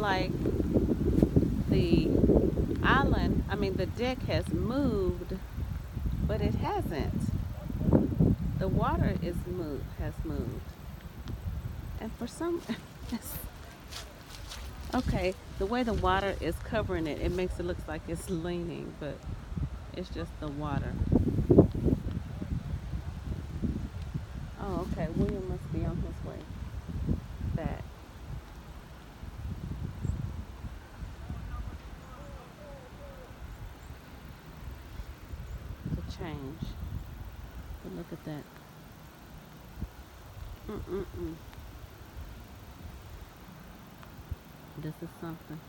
like the the deck has moved, but it hasn't. The water has moved. And for some, okay, the way the water is covering it, it makes it look like it's leaning, but it's just the water. Oh, okay. William must be on his way back to change. But look at that. Mm-mm-mm. This is something.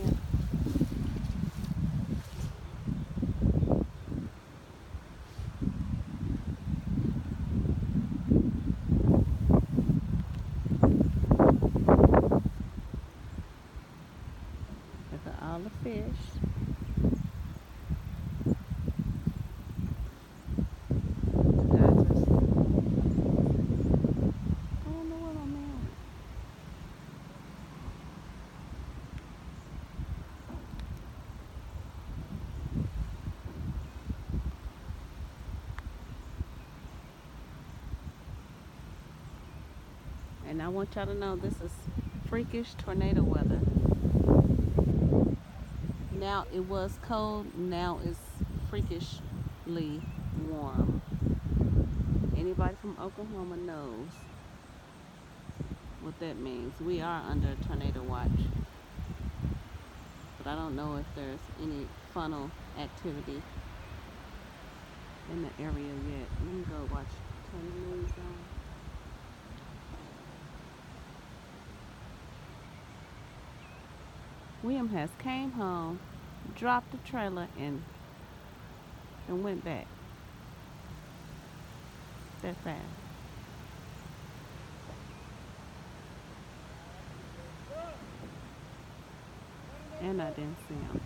Yeah. Look at all the fish. Dodgers. I don't know what I'm at. And I want y'all to know this is freakish tornado weather. Now it was cold, now it's freakishly warm. Anybody from Oklahoma knows what that means. We are under tornado watch, but I don't know if there's any funnel activity in the area yet. Let me go watch tornado news on. William has came home, dropped the trailer, and went back that fast. And I didn't see him.